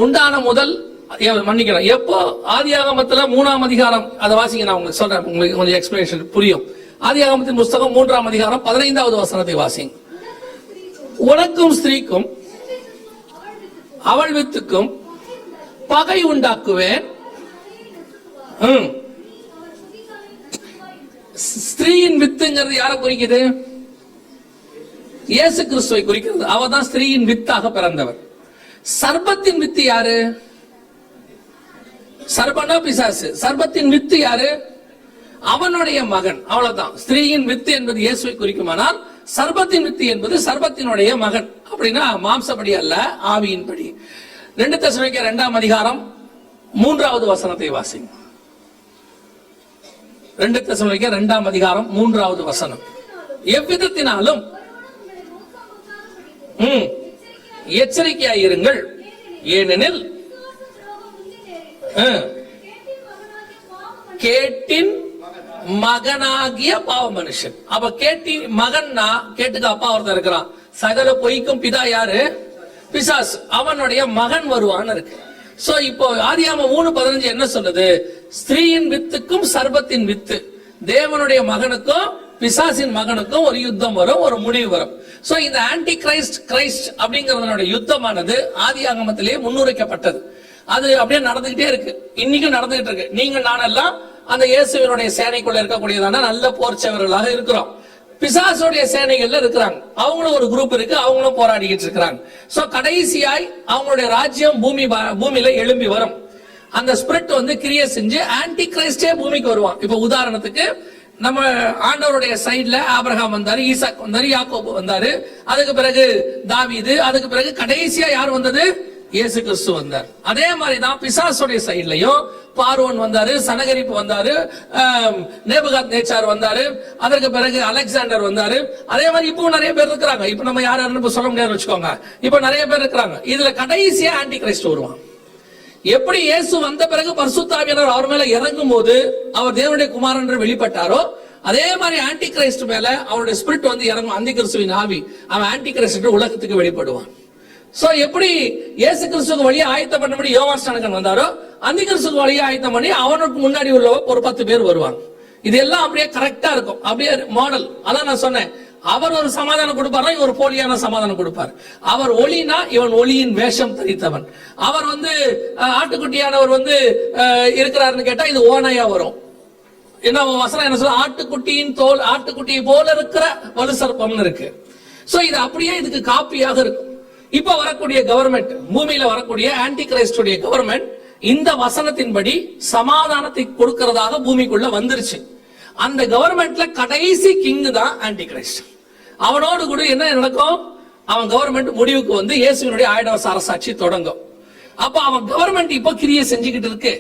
உண்டான முதல் மன்னிக்கிறேன், எப்போ ஆதியாகமத்துல 3ஆம் அதிகாரம், அதை வாசிங்க, நான் உங்களுக்கு சொல்றேன், உங்களுக்கு கொஞ்சம் எக்ஸ்பிளனேஷன் புரியும். ஆதியாகமத்தின் புஸ்தகம் 3ஆம் அதிகாரம் 15வது வசனத்தை வாசிங்க. உனக்கும் ஸ்திரீக்கும் அவள் வித்துக்கும் பகை உண்டாக்குவேன். ஸ்திரீயின் வித்துங்கிறது யாரை குறிக்குது? இயேசு கிறிஸ்துவை குறிக்கிறது. அவர் தான் ஸ்திரீயின் வித்தாக பிறந்தவர். சர்பத்தின் வித்து யாரு? சர்பனா பிசாசு. சர்பத்தின் வித்து யாரு? அவனுடைய மகன். அவ்வளவுதான். ஸ்திரீயின் வித்து என்பது இயேசுவை குறிக்குமானால் சர்பத்தின் வித்து என்பது சர்பத்தினுடைய மகன். அப்படின்னா மாம்சப்படி அல்ல, ஆவியின்படி. 2 தெசலோனிக்கேயர் 2ஆம் அதிகாரம் 3வது வசனத்தை வாசிங்க. 2 தெசலோனிக்கேயர் 2ஆம் அதிகாரம் 3வது வசனம். எவ்விதத்தினாலும் எச்சரிக்கையாயிருங்கள், ஏனெனில் கேட்டின் மகனாகிய பாவ மனுஷன். அப்ப கேட்டின் மகன்னா, கேட்டுக்கு அப்பா ஒருத்தர் இருக்கிறான். சகல பொய்க்கும் பிதா யாரு? பிசாசு. அவனுடைய மகன் வருவான்னு இருக்கு. சோ இப்போ ஆதியாகமம் 3:15 என்ன சொல்லுது? ஸ்திரீயின் வித்துக்கும் சர்பத்தின் வித்து, தேவனுடைய மகனுக்கும் பிசாசின் மகனுக்கும் ஒரு யுத்தம் வரும், ஒரு முடிவு வரும். சோ இந்த ஆன்டி கிரைஸ்ட் கிரைஸ்ட் அப்படிங்கறதனுடைய யுத்தமானது ஆதியாகமத்திலேயே முன்னுரைக்கப்பட்டது. அது அப்படியே நடந்துகிட்டே இருக்கு, இன்னைக்கும் நடந்துகிட்டு இருக்கு. நீங்க நானெல்லாம் அந்த இயேசுவினுடைய சேனைக்குள்ள இருக்கக்கூடியதான நல்ல போர்ச்சவர்களாக இருக்கிறோம். பிசாசுடைய சேனைகள்ல இருக்கிறாங்க, அவங்களும் ஒரு குரூப் இருக்கு, அவங்களும் போராடிக்கிட்டு இருக்கிறாங்க. சோ கடைசியாய் அவங்களுடைய ராஜ்யம் பூமியில எழும்பி வரும். அந்த ஸ்பிரிட் கிரியை செஞ்சு ஆன்டி கிரைஸ்டே பூமிக்கு வருவான். இப்ப உதாரணத்துக்கு நம்ம ஆண்டவருடைய சைடுல ஆபிரகாம் வந்தாரு, ஈசாக் வந்தாரு, யாக்கோபு வந்தாரு, அதுக்கு பிறகு தாவீது, அதுக்கு பிறகு கடைசியா யார் வந்தது? இயேசு கிறிஸ்து வந்தார். அதே மாதிரிதான் பிசாசுடைய சைட்லயும் பார்வோன் வந்தாரு, சனகரிப்பு வந்தாரு, நேபுகாத் நேச்சார் வந்தாரு, அதற்கு பிறகு அலெக்சாண்டர் வந்தாரு. அதே மாதிரி இப்போ நிறைய பேர் இருக்கிறாங்க. இப்ப நம்ம யாரும் சொல்ல முடியாது வச்சுக்கோங்க. இப்ப நிறைய பேர் இருக்கிறாங்க. இதுல கடைசியா ஆன்டி கிரைஸ்ட் வருவான். எப்படி இயேசு வந்த பிறகு பரிசுத்த ஆவியானவர் அவர் மேல இறங்கும் போது அவர் தேவனுடைய குமாரன் என்று வெளிப்பட்டாரோ, அதே மாதிரி ஆன்டி கிரைஸ்ட் மேல அவருடைய ஸ்பிரிட் இறங்கும். அந்தி கிறிஸ்துவின் ஆவி, அவன் ஆன்டி கிரைஸ்ட் உலகத்துக்கு வெளிப்படுவான். சோ எப்படி இயேசு கிறிஸ்துக்கு வழியா ஆயத்தம் பண்ணபடி யோவான் ஸ்நானகன் வந்தாரோ, அந்தி கிறிஸ்துக்கு வழியா ஆயத்தம் பண்ணி அவனுக்கு முன்னாடி உள்ள ஒரு 10 பேர் வருவாங்க. இதெல்லாம் அப்படியே கரெக்டா இருக்கும், அப்படியே மாடல். அதான் நான் சொன்னேன், அவர் ஒரு சமாதானம் கொடுப்பாரா, இவர் போலியான சமாதானம் கொடுப்பார். அவர் ஒளினா இவன் ஒளியின் வேஷம் தரித்தவன். அவர் ஆட்டுக்குட்டியானவர் இருக்கிறாருன்னு கேட்டா இது ஓனையா வரும். என்ன வசனம் என்ன சொல்ல? ஆட்டுக்குட்டியின் தோல், ஆட்டுக்குட்டியை போல இருக்கிற வலு சர்ப்பம்னு இருக்கு. சோ இது அப்படியே இதுக்கு காப்பியாக இருக்கும். இப்ப வரக்கூடிய கவர்மெண்ட், பூமியில வரக்கூடிய ஆன்டி கிரைஸ்டுடைய கவர்மெண்ட் இந்த வசனத்தின்படி சமாதானத்தை கொடுக்கிறதாக பூமிக்குள்ள வந்துருச்சு. அந்த கவர்மெண்ட்ல கடைசி கிங் தான் ஆன்டி கிரைஸ்ட். அவனோடு கூட என்ன நடக்கும்? அவன் கவர்மெண்ட் முடிவுக்கு இயேசுவினுடைய 1000 வருஷ அரசாட்சி தொடங்கும். அப்ப அவன் கவர்மெண்ட் இப்ப கிரியை செஞ்சுக்கிட்டு இருக்கு.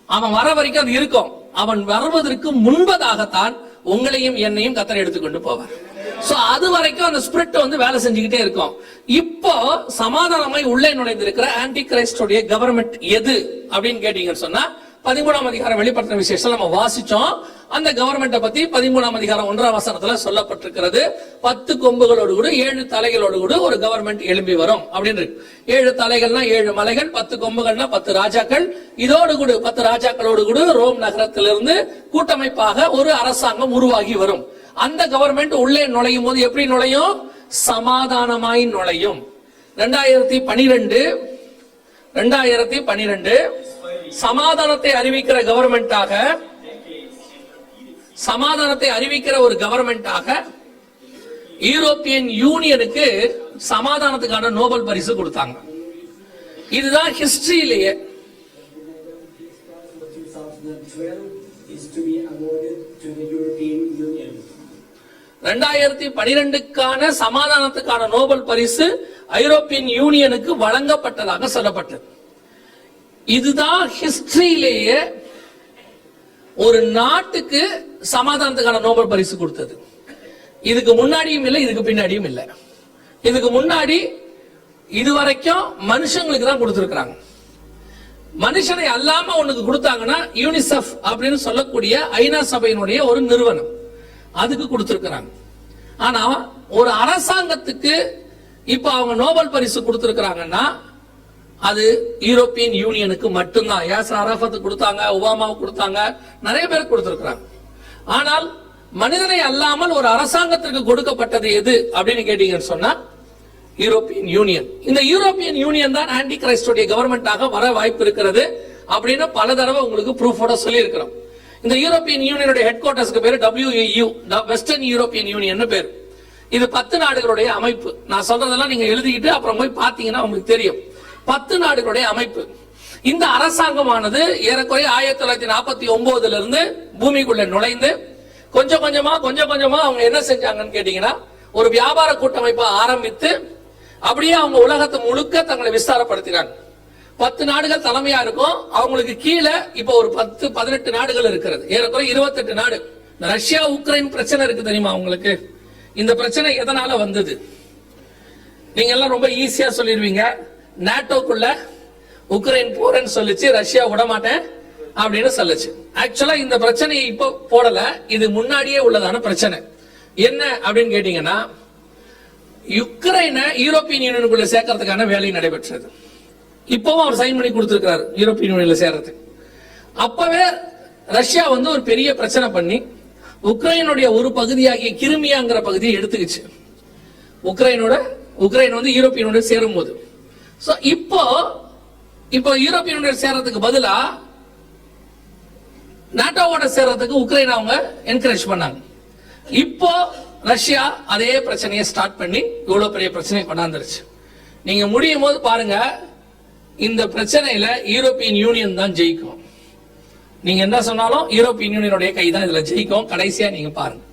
அவன் வர வரைக்கும் அது இருக்கும். அவன் வருவதற்கு முன்பதாகத்தான் உங்களையும் என்னையும் கர்த்தர் எடுத்துக்கொண்டு போவார். சோ அது வரைக்கும் அந்த ஸ்பிரிட் வேலை செஞ்சுக்கிட்டே இருக்கும். இப்போ சமாதானமாய் உள்ளே நுழைந்திருக்கிற ஆன்டி கிரைஸ்டுடைய கவர்மெண்ட் எது அப்படின்னு கேட்டீங்கன்னு சொன்னா, 13ஆம் அதிகாரம் வெளிப்படுத்தின விசேஷம் நம்ம வாசிச்சோம். அந்த கவர்மெண்ட்டை பத்தி 13ஆம் அதிகாரம் 1ஆம் வசனத்துல சொல்லப்பட்டிருக்கிறது. 10 கொம்புகளோடு கூட 7 தலைகளோடு கூட ஒரு கவர்மெண்ட் எழும்பி வரும் அப்படின்னு. 7 தலைகள்னா 7 மலைகள், 10 கொம்புகள்னா 10 ராஜாக்கள். இதோடு கூட 10 ராஜாக்களோடு கூட ரோம் நகரத்திலிருந்து கூட்டமைப்பாக ஒரு அரசாங்கம் உருவாகி வரும். அந்த கவர்மெண்ட் உள்ளே நுழையும் போது எப்படி நுழையும்? சமாதானமாய் நுழையும். 2012 சமாதானத்தை அறிவிக்கிற கவர்மெண்டாக, சமாதானத்தை அறிவிக்கிற ஒரு கவர்மெண்டாக யூரோப்பியன் யூனியனுக்கு சமாதானத்துக்கான நோபல் பரிசு கொடுத்தாங்க. இதுதான் ஹிஸ்டரியிலேயே 2012க்கான சமாதானத்துக்கான நோபல் பரிசு ஐரோப்பியன் யூனியனுக்கு வழங்கப்பட்டதாக சொல்லப்பட்டது. இதுதான் ஹிஸ்டரியிலேயே ஒரு நாட்டுக்கு சமாதானத்துக்கான நோபல் பரிசு கொடுத்தது. இதுக்கு முன்னாடியும் இல்லை, இதுக்கு பின்னாடியும் இல்லை. இதுக்கு முன்னாடி இதுவரைக்கும் மனுஷங்களுக்கு தான் கொடுத்திருக்கிறாங்க. மனுஷனை அல்லாம உனக்கு கொடுத்தாங்கன்னா யூனிசெஃப் அப்படின்னு சொல்லக்கூடிய ஐநா சபையினுடைய ஒரு நிறுவனம், அதுக்கு கொடுத்திருக்கிறாங்க. ஆனா ஒரு அரசாங்கத்துக்கு இப்ப அவங்க நோபல் பரிசு கொடுத்திருக்கிறாங்கன்னா அது யூரோப்பியன் யூனியனுக்கு மட்டும்தான். யாசர் அரஃபத் கொடுத்தாங்க, ஒபாமாவுக்கு கொடுத்தாங்க, நிறைய பேர் கொடுத்திருக்கிறாங்க. ஆனால் மனிதனை அல்லாமல் ஒரு அரசாங்கத்திற்கு கொடுக்கப்பட்டது எது அப்படின்னு கேட்டீங்கன்னு சொன்னா யூரோப்பியன் யூனியன். இந்த யூரோப்பியன் யூனியன் தான் ஆன்டி கிரைஸ்டோடைய கவர்மெண்டாக வர வாய்ப்பு இருக்கிறது அப்படின்னு பல தடவை உங்களுக்கு ப்ரூஃபோட சொல்லி இருக்கிறோம். இந்த யூரோப்பியன் யூனியனுடைய ஹெட் குவார்டர்ஸ்க்கு பேரு WEU, வெஸ்டர்ன் யூரோப்பியன் யூனியன் பேர். இது 10 நாடுகளுடைய அமைப்பு. நான் சொல்றதெல்லாம் நீங்க எழுதிக்கிட்டு அப்புறம் போய் பாத்தீங்கன்னா உங்களுக்கு தெரியும். 10 நாடுகளுடைய அமைப்பு. இந்த அரசாங்கமானது ஏறக்குறைய 1949 இருந்து பூமிக்குள்ள நுழைந்து கொஞ்சம் கொஞ்சமா அவங்க என்ன செஞ்சாங்கன்னு கேட்டீங்கன்னா ஒரு வியாபார கூட்டமைப்பை ஆரம்பித்து அப்படியே அவங்க உலகத்தை முழுக்க தங்களை விஸ்தாரப்படுத்தினாங்க. 10 நாடுகள் தலைமையா இருக்கும். அவங்களுக்கு கீழே இப்ப ஒரு 18 நாடுகள் இருக்கிறது. ஏறக்குறைய 28 நாடு. ரஷ்யா உக்ரைன் பிரச்சனை இருக்கு தெரியுமா உங்களுக்கு? இந்த பிரச்சனை எதனால வந்தது? நீங்க எல்லாம் ரொம்ப ஈஸியா சொல்லிடுவீங்க. நாட்டோக்குள்ள உக்ரைன் போறேன்னு சொல்லிச்சு, ரஷ்யா விட மாட்டேன் அப்படின்னு சொல்லுச்சு. ஆக்சுவலா இந்த பிரச்சனையை இப்ப போடல, இது முன்னாடியே உள்ளதான பிரச்சனை. என்ன அப்படின்னு கேட்டீங்கன்னா யுக்ரைனை யூரோப்பியன் யூனியனுக்குள்ள சேர்க்கறதுக்கான வேலை நடைபெற்றது. இப்பவும் அவர் சைன் பண்ணி கொடுத்திருக்கிறார் யூரோப்பியன் யூனியன்ல சேர்றதுக்கு. அப்பவே ரஷ்யா ஒரு பெரிய பிரச்சனை பண்ணி உக்ரைனுடைய ஒரு பகுதியாகிய கிருமியாங்கிற பகுதியை எடுத்துக்கிச்சு. உக்ரைன் யூரோப்பியனோட சேரும் போது இப்போ யூரோப்பியனோட சேர்றதுக்கு பதிலா நாட்டோவோட சேர்றதுக்கு உக்ரைன் அவங்க என்கரேஜ் பண்ணாங்க. இப்போ ரஷ்யா அதே பிரச்சனையை ஸ்டார்ட் பண்ணி இவ்வளவு பெரிய பிரச்சனையை கொண்டாந்துருச்சு. நீங்க முடியும் போது பாருங்க, இந்த பிரச்சனையில யூரோப்பியன் யூனியன் தான் ஜெயிக்கும். நீங்க என்ன சொன்னாலும் யூரோப்பியன் யூனியனுடைய கை தான் இதுல ஜெயிக்கும். கடைசியா நீங்க பாருங்க.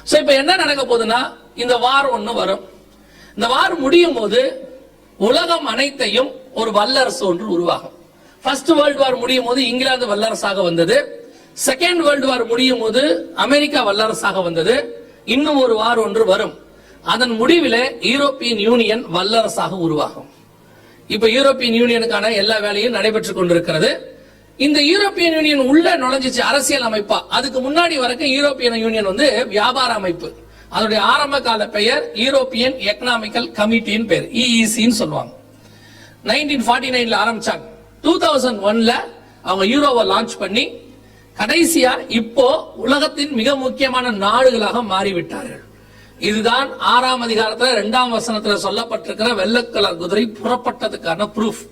சோ இப்ப என்ன நடக்க போகுதுன்னா இந்த வார் ஒண்ணு வரும். இந்த வார் முடியும் போது உலகம் அனைத்தையும் ஒரு வல்லரசு ஒன்று உருவாகும். ஃபர்ஸ்ட் வேர்ல்டு வார் முடியும் போது இங்கிலாந்து வல்லரசாக வந்தது. செகண்ட் வேர்ல்டு வார் முடியும் போது அமெரிக்கா வல்லரசாக வந்தது. இன்னும் ஒரு வார் ஒன்று வரும். அதன் முடிவில் யூரோப்பியன் யூனியன் வல்லரசாக உருவாகும். இப்ப யூரோப்பியன் யூனியனுக்கான எல்லா வேலையும் நடைபெற்றுக் கொண்டிருக்கிறது. இந்த யூரோப்பியன் யூனியன் உள்ள நுழைஞ்சிச்சு அரசியல் அமைப்பா. அதுக்கு முன்னாடி வரைக்கும் யூரோப்பியன் யூனியன் வியாபார அமைப்பு. அதனுடைய ஆரம்ப கால பெயர் யூரோப்பியன் எக்கனாமிக்கல் கமிட்டின்னு பேர், EECன்னு சொல்லுவாங்க. 1949ல ஆரம்பிச்சாங்க. 2001ல அவங்க யூரோவை லான்ச் பண்ணி கடைசியா இப்போ உலகத்தின் மிக முக்கியமான நாடுகளாக மாறிவிட்டார்கள். இதுதான் 6ஆம் அதிகாரத்துல 2ஆம் வசனத்துல சொல்லப்பட்டிருக்கிற வெள்ளை கலர் குதிரை புறப்பட்டதுக்கான ப்ரூஃப்.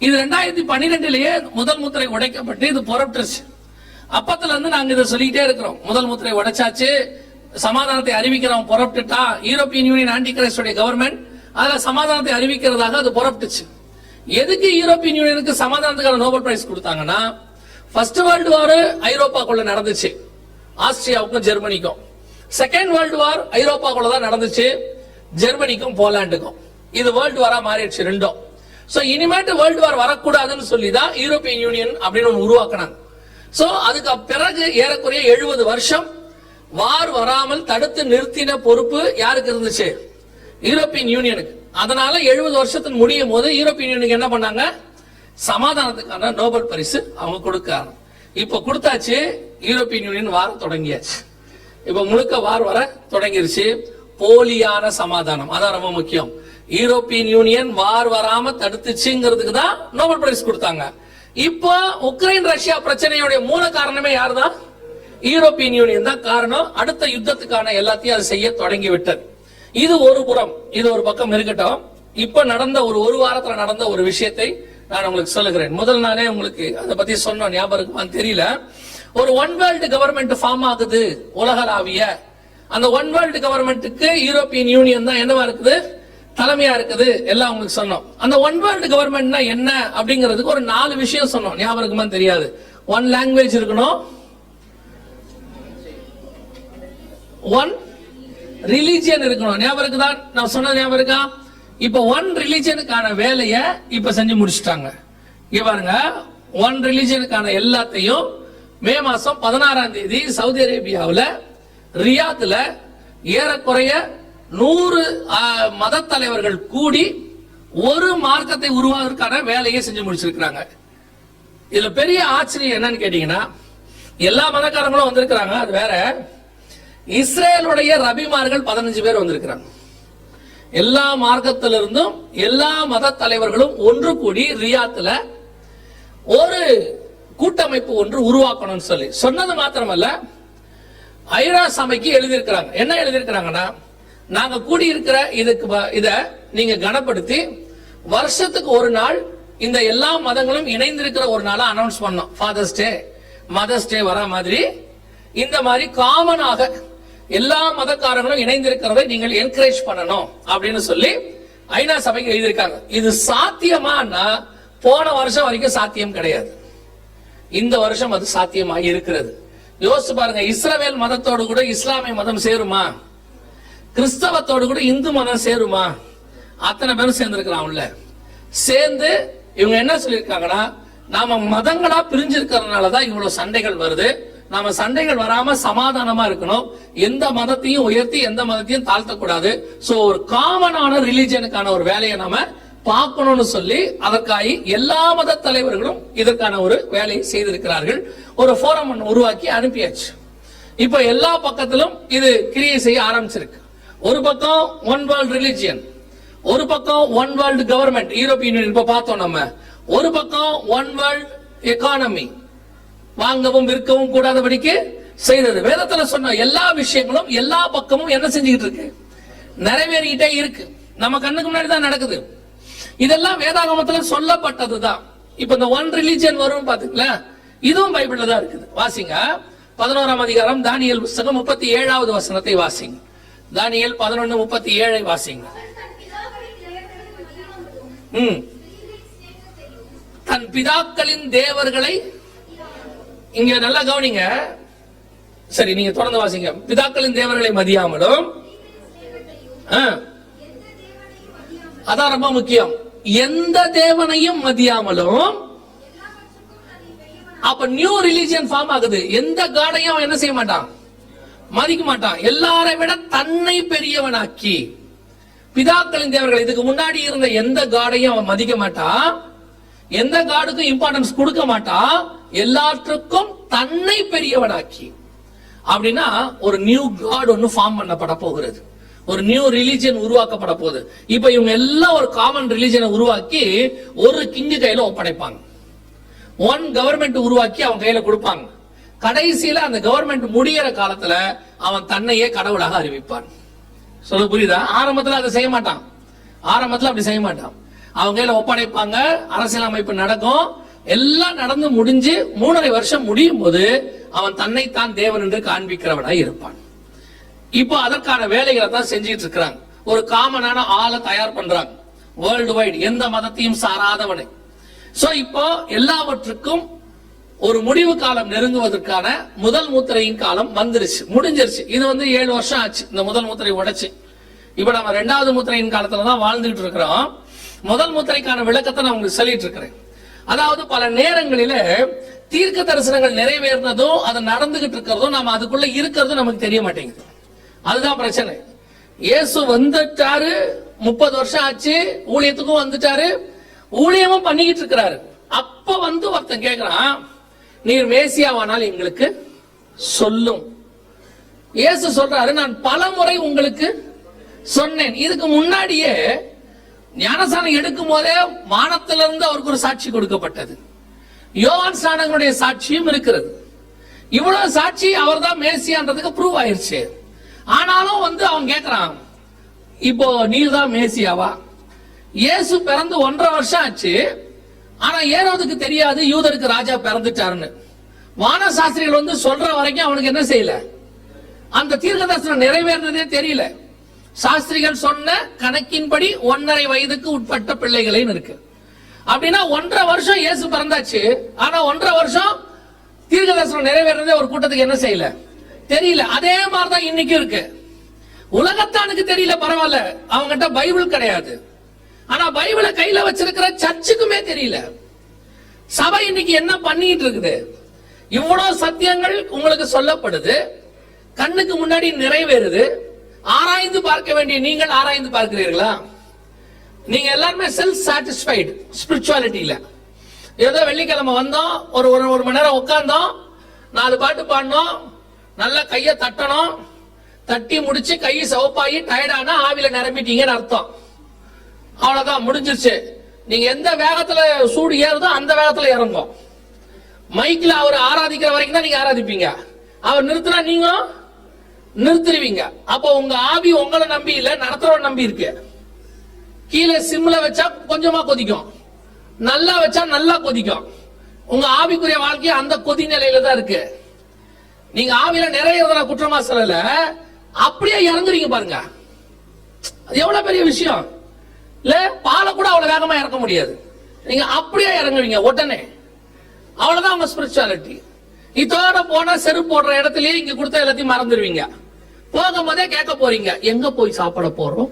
இது 2012லயே முதல் முத்திரை உடைக்கப்பட்டு இது புறப்பட்டுருச்சு. அப்பத்துல இருந்து நாங்க இதை சொல்லிட்டே இருக்கிறோம். முதல் முத்திரை உடைச்சாச்சு, சமாதானத்தை அறிவிக்கிறோம், புறப்பட்டுட்டா. யூரோப்பியன் யூனியன் ஆன்டி கிரைஸ்டோட கவர்மெண்ட் அதுல சமாதானத்தை அறிவிக்கிறதாக அது புறப்பட்டுச்சு. எதுக்கு யூரோப்பியன் யூனியனுக்கு சமாதானத்துக்கான நோபல் பிரைஸ் கொடுத்தாங்கன்னா, ஃபர்ஸ்ட் வேர்ல்டு வார் ஐரோப்பாக்குள்ள நடந்துச்சு, ஆஸ்திரியாவுக்கும் ஜெர்மனிக்கும். செகண்ட் வேர்ல்டு வார் ஐரோப்பாக்குள்ள தான் நடந்துச்சு, ஜெர்மனிக்கும் போலாண்டுக்கும். இது வேர்ல்டு வாரா மாறிடுச்சு ரெண்டும். சோ இனிமேட்டு வேர்ல்டு வார் வரக்கூடாதுன்னு சொல்லி தான் யூரோப்பியன் யூனியன் அப்படின்னு ஒன்று உருவாக்குனாங்க. சோ அதுக்கு பிறகு ஏறக்குறைய 70 வருஷம் வார் வராமல் தடுத்து நிறுத்தின பொறுப்பு யாருக்கு இருந்துச்சு? யூரோப்பியன் யூனியனுக்கு. அதனால 70 வருஷத்துக்கு முடியும் போது யூரோப்பியன் யூனியனுக்கு என்ன பண்ணாங்க? சமாதானத்துக்கான நோபல் பரிசு அவங்க கொடுக்காங்க. இப்ப கொடுத்தாச்சு, யூரோப்பியன் யூனியன் வார தொடங்கியாச்சு. இப்ப முழுக்க வார் வர தொடங்கிருச்சு. போலியான சமாதானம் அதான் ரொம்ப முக்கியம். யூரோப்பியன் யூனியன் வார் வராம தடுத்துச்சுங்கிறதுக்கு தான் நோபல் பிரைஸ் கொடுத்தாங்க. இப்போ உக்ரைன் ரஷ்யா பிரச்சனையுடைய மூல காரணமே யாருதான்? யூரோப்பியன் யூனியன் தான் காரணம். அடுத்த யுத்தத்துக்கான எல்லாத்தையும் அது செய்ய தொடங்கி விட்டது. இது ஒரு புறம், இது ஒரு பக்கம் இருக்கட்டும். இப்ப நடந்த ஒரு வாரத்துல நடந்த ஒரு விஷயத்தை நான் உங்களுக்கு சொல்லுகிறேன். முதல் நாளே உங்களுக்கு அதை பத்தி சொன்ன ஞாபகம் தெரியல. ஒரு ஒன் வேர்ல்டு கவர்மெண்ட் ஃபார்ம் ஆகுது உலகளாவிய. அந்த ஒன் வேர்ல்டு கவர்மெண்ட்டுக்கு யூரோப்பியன் யூனியன் தான் என்னவா இருக்குது? தலைமையா இருக்குது. எல்லாம் உங்களுக்கு சொன்னோம். அந்த ஒன் வேர்ல்டு கவர்மெண்ட்னா என்ன அப்படிங்கிறதுக்கு ஒரு 4 விஷயம் சொன்னோம். ஞாபகம் தெரியாது. 1 லாங்குவேஜ் இருக்கணும், 1 ரிலிஜியன் இருக்கணும். ஞாபகம் தான் நான் சொன்னது ஞாபகம் இருக்கா? இப்ப 1 ரிலிஜியனுக்கான வேலையை இப்ப செஞ்சு முடிச்சுட்டாங்க. இங்க பாருங்க, 1 ரிலிஜியனுக்கான எல்லாத்தையும் மே மாசம் 16ஆம் தேதி சவுதி அரேபியாவில் ரியாத்ல ஏறக்குறைய 100 மத தலைவர்கள் கூடி ஒரு மார்க்கத்தை உருவாக்குவதற்கான வேலையை செஞ்சு முடிச்சிருக்கிறாங்க. இதுல பெரிய ஆச்சரியம் என்னன்னு கேட்டீங்கன்னா, எல்லா மதக்காரங்களும் வந்திருக்கிறாங்க, அது வேற. இஸ்ரேலுடைய ரபிமார்கள் 15 பேர் வந்திருக்கிறாங்க. எல்லா மார்க்கத்திலிருந்தும் எல்லா மத தலைவர்களும் ஒன்று கூடி ரியாத்துல ஒரு கூட்டமைப்பு ஒன்று உருவாக்கணும்னு சொல்லி சொன்னது மாத்திரமல்ல, ஐநா சபைக்கு எழுதியிருக்கிறாங்க. என்ன எழுதியிருக்கிறாங்கன்னா, நாங்க கூடியிருக்கிற இத நீங்க கனப்படுத்தி வருஷத்துக்கு ஒரு நாள் இந்த எல்லா மதங்களும் இணைந்திருக்கிற ஒரு நாளா அனௌன்ஸ் பண்ணோம். ஃபாதர்ஸ் டே, மதர்ஸ் டே வர மாதிரி இந்த மாதிரி காமனாக எல்லா மதக்காரங்களும் இணைந்திருக்கிறதை நீங்கள் என்கரேஜ் பண்ணணும் அப்படின்னு சொல்லி ஐநா சபைக்கு எழுதியிருக்காங்க. இது சாத்தியமானா போன வருஷம் வரைக்கும் சாத்தியம் கிடையாது. இந்த வருஷம் அது சாத்தியமாக இருக்கிறது. யோசிச்சு பாருங்க, இஸ்ரவேல் மதத்தோடு கூட இஸ்லாமிய மதம் சேருமா? கிறிஸ்தவத்தோடு கூட இந்து மதம் சேருமா? அத்தனை பேரும் சேர்ந்திருக்கிறான். சேர்ந்து இவங்க என்ன சொல்லியிருக்காங்கன்னா, நாம மதங்களா பிரிஞ்சிருக்கிறதுனாலதான் இவ்வளவு சண்டைகள் வருது. நாம சண்டைகள் வராம சமாதானமா இருக்கணும். எந்த மதத்தையும் உயர்த்தி எந்த மதத்தையும் தாழ்த்தக்கூடாது. சோ ஒரு காமனான ரிலிஜனுக்கான ஒரு வேலையை நாம பார்க்கணும்னு சொல்லி அதற்காக எல்லா மத தலைவர்களும் இதற்கான ஒரு வேலையை செய்திருக்கிறார்கள். ஒரு போரம் உருவாக்கி அனுப்பியாச்சு. இப்ப எல்லா பக்கத்திலும் இது கிரியை செய்ய ஆரம்பிச்சிருக்கு. ஒரு பக்கம் ஒன் வேர்ல்ட் ரிலிஜியன், ஒரு பக்கம் one world government, European union இப்ப பார்த்தோம் நம்ம. ஒரு பக்கம் ஒன் வேர்ல்ட் எக்கானமி, வாங்கவும் விற்கவும் கூடாதபடிக்கு செய்தது. வேதத்துல சொன்ன எல்லா விஷயங்களும் எல்லா பக்கமும் என்ன செஞ்சுக்கிட்டு இருக்கு, நிறைவேறிக்கிட்டே இருக்கு. நம்ம கண்ணுக்கு முன்னாடி தான் நடக்குது. இதெல்லாம் வேதாகமத்துல சொல்லப்பட்டதுதான். இப்ப இந்த ஒன் ரிலிஜியன் வரும் பாத்தீங்களா, இதுவும் பைபிள்ல தான் இருக்குது. வாசிங்க 11ஆம் அதிகாரம் தானியேல் புத்தகம் 37வது வசனத்தை வாசிங்க. தானியேல் 11:37 வாசிங்க. தன் பிதாக்களின் தேவர்களை, இங்க நல்லா கவனிங்க. சரி, நீங்க தொடர்ந்து வாசிங்க. பிதாக்களின் தேவர்களை மதியாமலும், அதான் ரொம்ப முக்கியம், எந்த தேவனையும் மதியாமலும். அப்ப நியூ ரிலிஜியன் ஃபார்ம் ஆகுது. எந்த காடையும் அவன் என்ன செய்ய மாட்டான், மதிக்க மாட்டான். எல்லாரை விட தன்னை பெரியவனாக்கி பிதாக்களின் தேவர்கள், இதுக்கு முன்னாடி இருந்த எந்த காடையும் அவன் மதிக்க மாட்டான், எந்த காடுக்கும் இம்பார்ட்டன்ஸ் கொடுக்க மாட்டான், எல்லாற்றுக்கும் தன்னை பெரியவனாக்கி. அப்படின்னா ஒரு நியூ காட் ஒன்னு ஃபார்ம் பண்ணப்பட போகிறது. ஒரு நியூ ரிலிஜியன் உருவாக்கப்பட போகுது. இப்ப இவங்க எல்லாம் ஒரு காமன் ரிலிஜியனை உருவாக்கி ஒரு கிங்கு கையில ஒப்படைப்பாங்க. ஒன் கவர்மெண்ட் உருவாக்கி அவன் கையில கொடுப்பாங்க. கடைசியில அந்த கவர்மெண்ட் முடிகிற காலத்துல அவன் தன்னையே கடவுளாக அறிவிப்பான். சொல்ல புரியுதா? ஆரம்பத்துல அதை செய்ய மாட்டான். ஆரம்பத்துல அப்படி செய்ய மாட்டான். அவங்க கையில ஒப்படைப்பாங்க. அரசியல் அமைப்பு நடக்கும். எல்லாம் நடந்து முடிஞ்சு 3.5 வருஷம் முடியும் போது அவன் தன்னைத்தான் தேவன் என்று காண்பிக்கிறவனாய் இருப்பான். இப்போ அதற்கான வேலைகளை தான் செஞ்சிட்டு இருக்கிறாங்க. ஒரு காமனான ஆளை தயார் பண்றாங்க. வேர்ல்டு வைடு, எந்த மதத்தையும் சாராதவனை. சோ இப்போ எல்லாவற்றுக்கும் ஒரு முடிவு காலம் நெருங்குவதற்கான முதல் முத்திரையின் காலம் வந்துருச்சு, முடிஞ்சிருச்சு. இது 7 வருஷம் ஆச்சு இந்த முதல் முத்திரை உடைச்சு. இப்ப நம்ம 2வது முத்திரையின் காலத்துலதான் வாழ்ந்துட்டு இருக்கிறோம். முதல் முத்திரைக்கான விளக்கத்தை நான் உங்களுக்கு சொல்லிட்டு இருக்கிறேன். அதாவது பல நேரங்களில தீர்க்க தரிசனங்கள் நிறைவேறினதும் அது நடந்துகிட்டு இருக்கிறதும் நாம அதுக்குள்ள இருக்கிறதும் நமக்கு தெரிய மாட்டேங்குது. அதுதான் பிரச்சனை. இயேசு வந்துட்டாரு, 30 வருஷம் ஆச்சு, ஊழியத்துக்கும் வந்துட்டாரு, ஊழியமும் பண்ணிக்கிட்டு இருக்கிறாரு. அப்ப ஒருத்தன் கேட்கிறான், நீர் மேசியாவானால் எங்களுக்கு சொல்லும். இயேசு சொல்றாரு, நான் பல முறை உங்களுக்கு சொன்னேன். இதுக்கு முன்னாடியே ஞானஸ்நானம் எடுக்கும் போதே வானத்திலிருந்து அவருக்கு ஒரு சாட்சி கொடுக்கப்பட்டது. யோவான் ஸ்நானகனுடைய சாட்சியும் இருக்கிறது. இவ்வளவு சாட்சி அவர் தான் மேசியான்றதுக்கு ப்ரூவ் ஆயிருச்சு. ஆனாலும் அவன் கேட்கிறான், இப்போ நீர் தான் மேசியாவா? இயேசு பிறந்து 1.5 வருஷம் ஆச்சு. ஆனா ஏரோதுக்கு தெரியாது யூதருக்கு ராஜா பிறந்துட்டாருன்னு. வான சாஸ்திரிகள் சொல்ற வரைக்கும் அவனுக்கு என்ன செய்யல, அந்த தீர்க்க தரிசனம் நிறைவேறதே தெரியல. சாஸ்திரிகள் சொன்ன கணக்கின்படி 1.5 வயதுக்கு உட்பட்ட பிள்ளைகளே இருக்கு. அப்படின்னா 1.5 வருஷம் இயேசு பிறந்தாச்சு. ஆனா 1.5 வருஷம் தீர்க்க தரிசனம் நிறைவேறதே ஒரு கூட்டத்துக்கு என்ன செய்யல, தெரியல. அதே மாதிரிதான் இன்னைக்கு இருக்கு. உலகத்தானுக்கு தெரியல, பரவாயில்ல, அவங்ககிட்ட பைபிள் கிடையாது. ஆனா பைபிளை கையில வச்சிருக்கிற சர்ச்சுக்குமே தெரியல. சபை இன்னைக்கு என்ன பண்ணிட்டு இருக்குது? இவ்வளவு சத்தியங்கள் உங்களுக்கு சொல்லப்படுது, கண்ணுக்கு முன்னாடி நிறைவேறுது. ஆராய்ந்து பார்க்க வேண்டிய நீங்கள் ஆராய்ந்து பார்க்கிறீர்களா? நீங்க எல்லாருமே செல்ஃப் சாட்டிஸ்ஃபைடு ஸ்பிரிச்சுவாலிட்டியில. ஏதோ வெள்ளிக்கிழமை வந்தோம், ஒரு மணி நேரம் உட்கார்ந்தோம், 4 பாட்டு பாடணும், நல்லா கைய தட்டணும், தட்டி முடிச்சு கை சிவப்பாகி டயர்டானா ஆவியில நிரம்பிட்டீங்கன்னு அர்த்தம். அவ்வளவுதான், முடிஞ்சிருச்சு. நீங்க எந்த வேகத்துல சூடு ஏறுதோ அந்த வேகத்துல இறங்கும். மைக்ல அவர் ஆராதிக்கிற வரைக்கும் தான் நீங்க ஆராதிப்பீங்க. அவர் நிறுத்தினா நீங்க நிறுத்துருவீங்க. அப்போ உங்க ஆவி உங்களை நம்பி இல்ல, நடத்துறவன் நம்பி இருக்கு. கீழே சிம்ல வச்சா கொஞ்சமா கொதிக்கும், நல்லா வச்சா நல்லா கொதிக்கும். உங்க ஆவிக்குரிய வாழ்க்கை அந்த கொதி நிலையில தான் இருக்கு. நீங்க ஆவியில நிறைய குற்றமா சொல்லல, அப்படியே இறங்குறீங்க பாருங்க. அது எவ்வளவு பெரிய விஷயம் இல்ல. பாலை கூட அவ்வளவு வேகமா இறக்க முடியாது. நீங்க அப்படியே இறங்குவீங்க உடனே. அவ்வளவுதான் உங்க ஸ்பிரிச்சுவாலிட்டி. இதோட போனா செருப்பு போடுற இடத்துலயே இங்க கொடுத்த எல்லாத்தையும் மறந்துடுவீங்க. போகும்போதே கேட்க போறீங்க, எங்க போய் சாப்பிட போறோம்,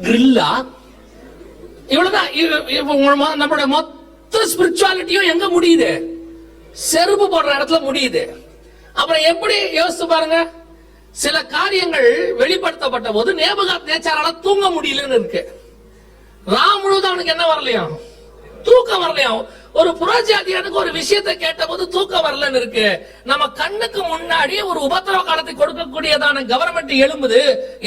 கிரில்லா? இவ்வளவுதான். நம்மளுடைய மொத்த ஸ்பிரிச்சுவாலிட்டியும் எங்க முடியுது? செருப்பு போடுற இடத்துல முடியுது. அப்புறம் எப்படி யோசிச்சு பாருங்க. சில காரியங்கள் வெளிப்படுத்தப்பட்ட போது நேபுகாத்நேச்சாரால தூங்க முடியலன்னு இருக்கு. ராம் முழுவதும் அவனுக்கு என்ன வரலையா? தூக்கம் வரலையா? ஒரு புறஜாதியானுக்கு ஒரு விஷயத்தை கேட்ட போது தூக்கம் வரலன்னு இருக்கு. நம்ம கண்ணுக்கு முன்னாடி ஒரு உபத்திரவ காலத்தை கொடுக்கக்கூடியதான கவர்மெண்ட் எழும்புது.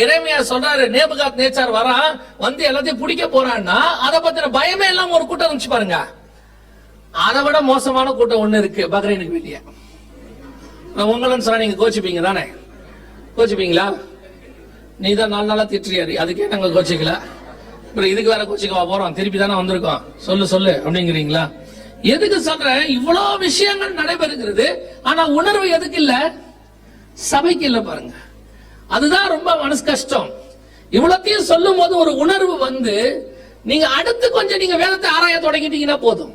எரேமியா சொல்றாரு, நேபுகாத்நேச்சார் வரான், வந்து எல்லாத்தையும் பிடிக்க போறான்னா அதை பத்தின பயமே இல்லாம ஒரு கூட்டம் இருந்துச்சு பாருங்க. அதை விட மோசமான கூட்டம் ஒண்ணு இருக்கு பஹ்ரைனுக்கு வெளியே. உங்களுன்னு சொன்னா நீங்க கோச்சிப்பீங்க தானே? கோச்சிப்பீங்களா? நீ தான் 4 நாளா திட்டுறியாரு, அதுக்கே நாங்க கோச்சிக்கல, இதுக்கு வேற கோச்சிக்கவா போறோம், திருப்பி தானே வந்திருக்கோம், சொல்லு அப்படிங்கிறீங்களா? எதுக்கு சொல்றேன்? இவ்வளவு விஷயங்கள் நடைபெறுகிறது, ஆனா உணர்வு எதுக்கு இல்ல? சபைக்கு இல்ல பாருங்க. அதுதான் ரொம்ப மனசு கஷ்டம். இவ்வளத்தையும் சொல்லும் போது ஒரு உணர்வு வந்து நீங்க அடுத்து கொஞ்சம் நீங்க வேதத்தை ஆராய தொடங்கிட்டீங்கன்னா போதும்.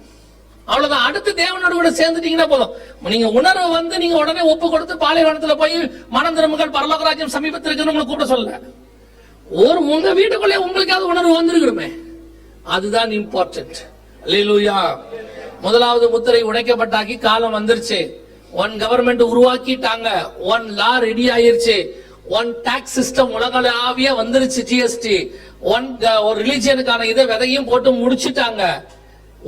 அவ்வளவுதான். அடுத்து தேவனோட கூட சேர்ந்துட்டீங்கன்னா போதும். நீங்க உணர்வு வந்து நீங்க உடனே ஒப்பு கொடுத்து பாலைவனத்துல போய் மனம் திரும்புங்கள் பரலோகராஜ்யம் சமீபத்தில் இருக்குன்னு உங்களை கூப்பிட சொல்ல. ஒரு உங்க வீட்டுக்குள்ளே உங்களுக்காவது உணர்வு வந்திருக்கணுமே, அதுதான் இம்பார்ட்டன்ட். அல்லேலூயா. முதலாவது முத்திரை உடைக்கப்பட்டாக்கி காலம் வந்துருச்சு. 1 கவர்மெண்ட் உருவாக்கிட்டாங்க, 1 லா ரெடி ஆயிருச்சு, 1 டாக்ஸ் சிஸ்டம் உலகளாவிய வந்துருச்சு, ஜிஎஸ்டி, 1 ஒரு ரிலிஜியனுக்கான இதை விதையும் போட்டு முடிச்சுட்டாங்க.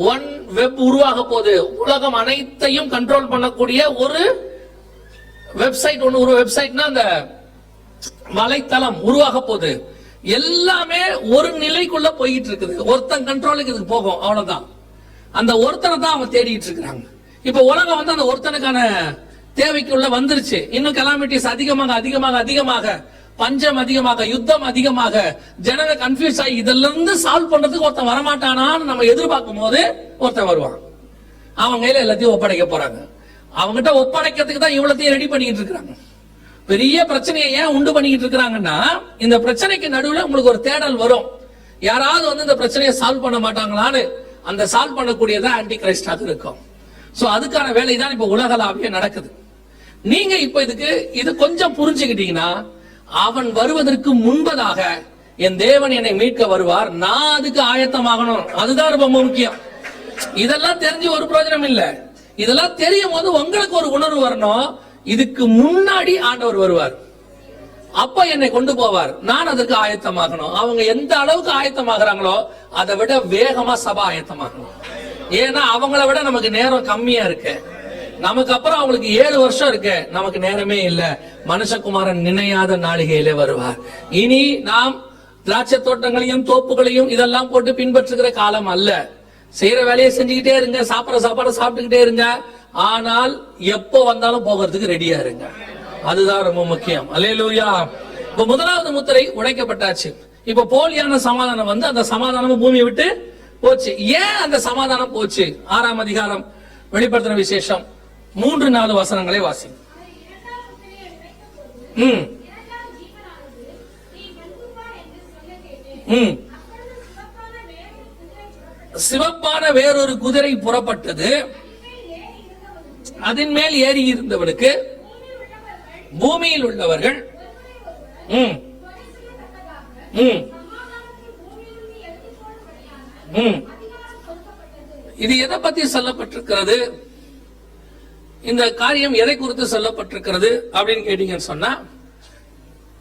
1 வெப் உருவாக போகுது. உலகம் அனைத்தையும் கண்ட்ரோல் பண்ணக்கூடிய ஒரு வெப்சைட் ஒன்று. ஒரு வெப்சைட்னா அந்த வலைத்தளம் உருவாக போகுது. எல்லாமே ஒரு நிலைக்குள்ள போயிட்டு இருக்குது. ஒருத்தன் கண்ட்ரோலுக்கு இதுக்கு போகும், அவ்வளவுதான். அந்த ஒருத்தனை தான் அவங்க தேடிட்டு இருக்காங்க. இப்ப உலகம் வந்து அந்த ஒருத்தனுக்கான தேவைக்குள்ள வந்துருச்சு. இன்னும் கலாமிட்டிஸ் அதிகமாக அதிகமாக அதிகமாக, பஞ்சம் அதிகமாக, யுத்தம் அதிகமாக, ஜனங்க கன்ஃபியூஸ் ஆகி இதெல்லாம் இருந்து சால்வ் பண்றதுக்கு ஒருத்தன் வரமாட்டானான்னு நம்ம எதிர்பார்க்கும் போது ஒருத்தன் வருவான். அவங்க கையில எல்லாத்தையும் ஒப்படைக்க போறாங்க. அவங்ககிட்ட ஒப்படைக்கிறதுக்கு தான் இவ்வளத்தையும் ரெடி பண்ணிட்டு இருக்காங்க. பெரிய பிரச்சனையை ஏன் உண்டு பண்ணிட்டு இருக்காங்கன்னா, இந்த பிரச்சனைக்கு நடுவில் உங்களுக்கு ஒரு தேடல் வரும். யாராவது வந்து இந்த பிரச்சனையை சால்வ் பண்ண மாட்டாங்களான்னு. அந்த சால்வ் பண்ணக்கூடியதான் ஆன்டி கிரைஸ்டாக இருக்கும். சோ அதுக்கான வேலை தான் இப்ப உலகளாவிய நடக்குது. நீங்க இப்ப இது கொஞ்சம் புரிஞ்சுக்கிட்டீங்கன்னா, அவன் வருவதற்கு முன்பதாக என் தேவன் என்னை மீட்க வருவார், நான் அதுக்கு ஆயத்தமாகணும். அதுதான் ரொம்ப முக்கியம். இதெல்லாம் தெரிஞ்சு ஒரு பிரயோஜனம் இல்ல. இதெல்லாம் தெரியும் போது உங்களுக்கு ஒரு உணர்வு வரணும், இதுக்கு முன்னாடி ஆண்டவர் வருவார், அப்ப என்னை கொண்டு போவார், நான் அதற்கு ஆயத்தமாகணும். அவங்க எந்த அளவுக்கு ஆயத்தமாகறாங்களோ அதை விட வேகமா சபை ஆயத்தமாகணும். ஏன்னா அவங்கள விட நமக்கு நேரம் கம்மியா இருக்கு. நமக்கு அப்புறம் அவங்களுக்கு 7 வருஷம் இருக்கு, நமக்கு நேரமே இல்ல. மனுஷகுமாரன் நினையாத நாளிகையிலே வருவார். இனி நாம் திராட்சை தோட்டங்களையும் தோப்புகளையும் இதெல்லாம் போட்டு பின்பற்றுகிற காலம் அல்ல. செய்யற வேலையை செஞ்சுக்கிட்டே இருங்க, சாப்பிடற சாப்பாடு சாப்பிட்டுக்கிட்டே இருங்க. ஆனால் எப்போ வந்தாலும் போகிறதுக்கு ரெடியா இருங்க. அதுதான் ரொம்ப முக்கியம். அல்லேலூயா. இப்ப முதலாவது முத்திரை உடைக்கப்பட்டாச்சு. இப்ப போலியான சமாதானம் வந்து அந்த சமாதானம் பூமியை விட்டு போச்சு. ஏன் அந்த சமாதானம் போச்சு? 6ஆம் அதிகாரம் வெளிப்படுத்தின விசேஷம் 3-4 வசனங்களை வாசி. சிவப்பான வேறொரு குதிரை புறப்பட்டது, அதன் மேல் ஏறி இருந்தவனுக்கு பூமியில் உள்ளவர்கள் இது எதை பத்தி சொல்லப்பட்டிருக்கிறது? இந்த காரியம் எதை குறித்து சொல்லப்பட்டிருக்கிறது அப்படின்னு கேட்டீங்கன்னு சொன்னா,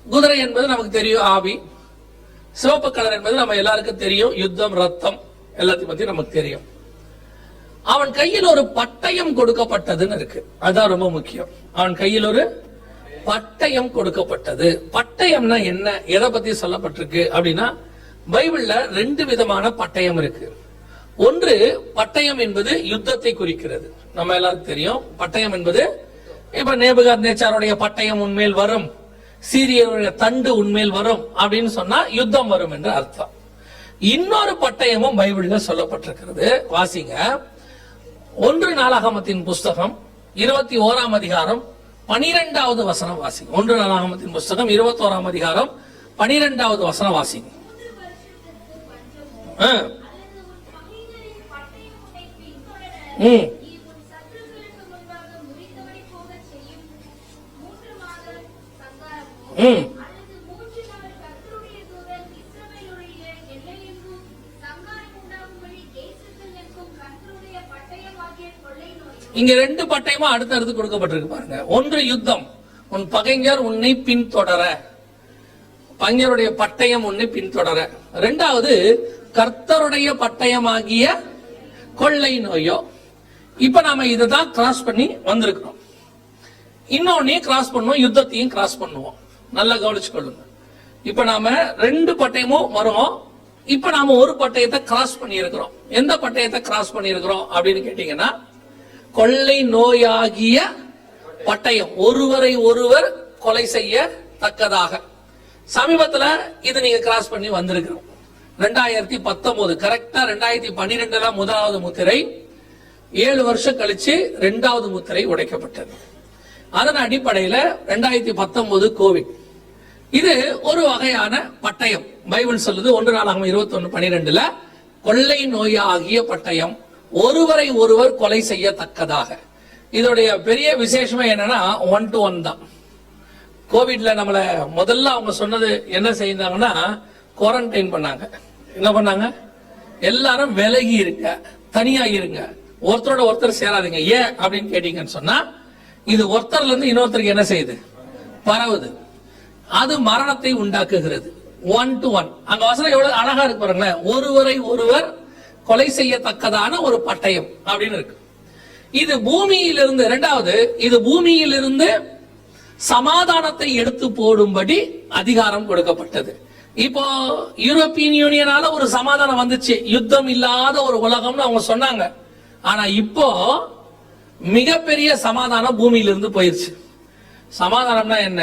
குதிரை என்பது நமக்கு தெரியும், ஆவி. சிவப்பு கலர் என்பது நம்ம எல்லாருக்கும் தெரியும், யுத்தம், ரத்தம், எல்லாத்தையும் பத்தி நமக்கு தெரியும். அவன் கையில் ஒரு பட்டயம் கொடுக்கப்பட்டதுன்னு இருக்கு. அதுதான் ரொம்ப முக்கியம். அவன் கையில் ஒரு பட்டயம் கொடுக்கப்பட்டது. பட்டயம்னா என்ன, எதை பத்தி சொல்லப்பட்டிருக்கு அப்படின்னா, பைபிள்ல 2 விதமான பட்டயம் இருக்கு. ஒன்று, பட்டயம் என்பது யுத்தத்தை குறிக்கிறது. நம்ம எல்லாருக்கும் தெரியும் பட்டயம் என்பது, இப்ப நேபுகாத்நேச்சாருடைய பட்டயம் உன்மேல் வரும், சீரியருடைய தண்டு உன்மேல் வரும் அப்படின்னு சொன்னா யுத்தம் வரும் என்று அர்த்தம். இன்னொரு பட்டயமும் பைபிள்ல சொல்லப்பட்டிருக்கிறது. வாசிங்க, 1 நாளாகமத்தின் புஸ்தகம் 21ஆம் அதிகாரம் 12வது வசனம் வாசிங்க. 1 நாளாகமத்தின் புஸ்தகம் 21ஆம் அதிகாரம் 12வது வசனம் வாசிங்க. இங்க 2 பட்டயமா அடுத்தடுத்து கொடுக்கப்பட்டிருக்கு பாருங்க. ஒன்று யுத்தம், உன் பகைஞர் உன்னை பின்தொடர, பகைஞருடைய பட்டயம் உன்னை பின்தொடர. 2வது, கர்த்தருடைய பட்டயமாகிய கொள்ளை நோயோ. இப்ப நாம இதான் கிராஸ் பண்ணி வந்திருக்கிறோம். இன்னொன்னையும் கிராஸ் பண்ணுவோம், யுத்தத்தையும் கிராஸ் பண்ணுவோம். நல்லா கவனிச்சு கொள்ளுங்க. இப்ப நாம 2 பட்டயமும் வரும். இப்ப நாம ஒரு பட்டயத்தை கிராஸ் பண்ணி இருக்கிறோம். எந்த பட்டயத்தை கிராஸ் பண்ணி இருக்கிறோம் அப்படின்னு கேட்டீங்கன்னா, கொள்ளை நோயாகிய பட்டயம், ஒருவரை ஒருவர் கொலை செய்ய தக்கதாக. சமீபத்துல இது நீங்க கிராஸ் பண்ணி வந்திருக்கிறோம். 2019 கரெக்டா 2012 முதலாவது முத்திரை, 7 வருஷம் கழிச்சு 2வது முத்திரை உடைக்கப்பட்டது. அதன் அடிப்படையில 2019 கோவிட். இது ஒரு வகையான பட்டயம். பைபிள் சொல்லுது 1 நாளாகமம் 21:12 கொள்ளை நோயாகிய பட்டயம், ஒருவரை ஒருவர் கொலை செய்யத்தக்கதாக. இதோடைய பெரிய விசேஷமே என்னன்னா 1 to 1 தான். கோவிட்ல நம்மள முதல்ல அவங்க சொன்னது என்ன செய்தாங்கன்னா, குவாரண்டைன் பண்ணாங்க. என்ன பண்ணாங்க? எல்லாரும் விலகி இருங்க, தனியா இருங்க, ஒருத்தரோட ஒருத்தர் சேராதீங்க. ஏன் அப்படின்னு கேட்டீங்கன்னு சொன்னா, இது ஒருத்தர்ல இருந்து இன்னொருத்தருக்கு என்ன செய்யுது, பரவுது. அது மரணத்தை உண்டாக்குகிறது. 1 to 1. அங்க வசனம் எவ்வளவு அழகா இருக்கு பாருங்களேன். ஒருவரை ஒருவர் கொலை செய்யத்தக்கதான ஒரு பட்டயம் அப்படின்னு இருக்கு. இது பூமியிலிருந்து, 2வது, இது பூமியிலிருந்து சமாதானத்தை எடுத்து போடும்படி அதிகாரம் கொடுக்கப்பட்டது. இப்போ யூரோப்பியன் யூனியனால ஒரு சமாதானம் வந்துச்சு, யுத்தம் இல்லாத ஒரு உலகம்னு அவங்க சொன்னாங்க. ஆனா இப்போ மிகப்பெரிய சமாதானம் பூமியிலிருந்து போயிருச்சு. சமாதானம்னா என்ன?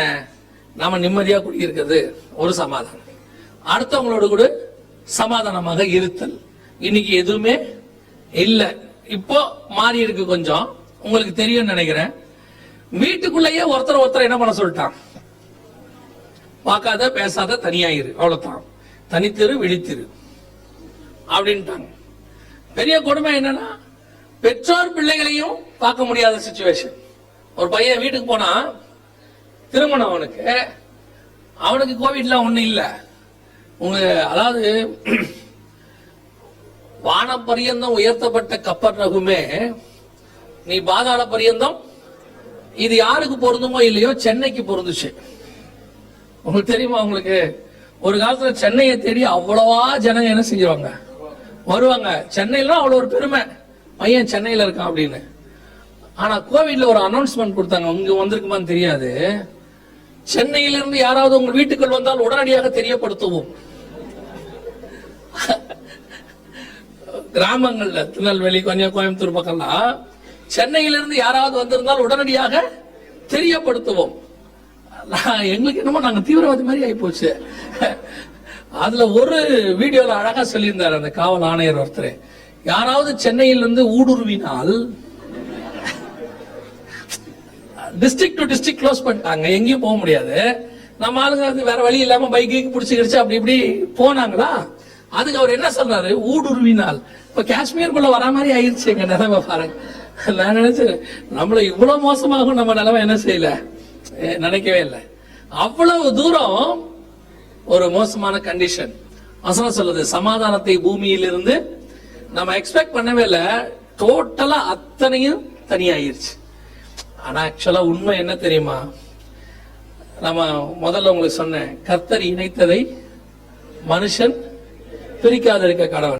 நாம நிம்மதியா குடியிருக்கிறது ஒரு சமாதானம். அடுத்தவங்களோட கூட சமாதானமாக இருத்தல். இன்னைக்கு எதுவுமே இல்ல. இப்போ மாறி இருக்கு கொஞ்சம். உங்களுக்கு தெரியும் நினைக்கிறேன். வீட்டுக்குள்ளேயே ஒருத்தர் என்ன பண்ண சொல்லிட்டான், பார்க்காத பேசாத தனியாயிரு, அவ்வளவுதான், தனித்திரு விழித்திரு அப்படின்ட்டாங்க. பெரிய கொடுமை என்னன்னா, பெற்றோர் பிள்ளைகளையும் பார்க்க முடியாத சிச்சுவேஷன். ஒரு பையன் வீட்டுக்கு போனா, திருமணம் அவனுக்கு கோவிட்ல ஒண்ணு இல்ல. அதாவது வான பரியந்தம் உயர்த்தப்பட்ட கப்பர்நகுமே, நீ பாதாள பரியந்தம். இது யாருக்கு பொருந்துமோ இல்லையோ, சென்னைக்கு பொருந்துச்சு. உங்களுக்கு தெரியுமா? உங்களுக்கு ஒரு காலத்துல சென்னையை தேடி அவ்வளவா ஜனங்க என்ன செஞ்சுவாங்க, வருவாங்க. சென்னையில அவ்வளவு ஒரு பெருமை, பையன் சென்னையில இருக்கான் அப்படின்னு. ஆனா கோவிட்ல ஒரு அனௌன்ஸ்மெண்ட் கொடுத்தாங்க, இங்க வந்திருக்குமான்னு தெரியாது. சென்னையிலிருந்து யாராவது உங்க வீட்டுக்குள் வந்தால் உடனடியாக தெரியப்படுத்துவோம். கிராமங்கள்ல, திருநெல்வேலி, கோயம்புத்தூர் பக்கம்லாம், சென்னையிலிருந்து யாராவது வந்திருந்தால் உடனடியாக தெரியப்படுத்துவோம். எங்களுக்கு என்னமோ நாங்க தீவிரவாதி மாதிரி ஆகி போச்சு. அதுல ஒரு வீடியோல அழகா சொல்லியிருந்தாரு அந்த காவல் ஆணையர் ஒருத்தர், யாராவது சென்னையிலிருந்து ஊடுருவினால் டிஸ்ட்ரிக்ட் டு டிஸ்ட்ரிக்ட் க்ளோஸ் பண்ணிட்டாங்க, எங்கேயும் போக முடியாது. நம்ம ஆளுங்க வேற வழி இல்லாம பைக்கு பிடிச்சிக்கிடுச்சு, அப்படி இப்படி போனாங்களா. அதுக்கு அவர் என்ன சொல்றாரு, ஊடுருவினால். இப்ப காஷ்மீருக்குள்ள வர மாதிரி ஆயிடுச்சு எங்க நிலைமை பாருங்க. நான் நினைச்சேன் நம்மள இவ்வளவு மோசமாகும் நம்ம நிலைமை என்ன செய்யல, நினைக்கவே இல்லை. அவ்வளவு தூரம் ஒரு மோசமான கண்டிஷன். வசனம் சொல்லுது, சமாதானத்தை பூமியிலிருந்து நம்ம எக்ஸ்பெக்ட் பண்ணவே இல்லை. டோட்டலா அத்தனையும் தனியாயிருச்சு. ஆனா ஆக்சுவலா உண்மை என்ன தெரியுமா? நம்ம முதல்ல உங்களுக்கு சொன்னேன், கர்த்தர் இணைத்ததை மனுஷன் பிரிக்காதிருக்க கடவுள்.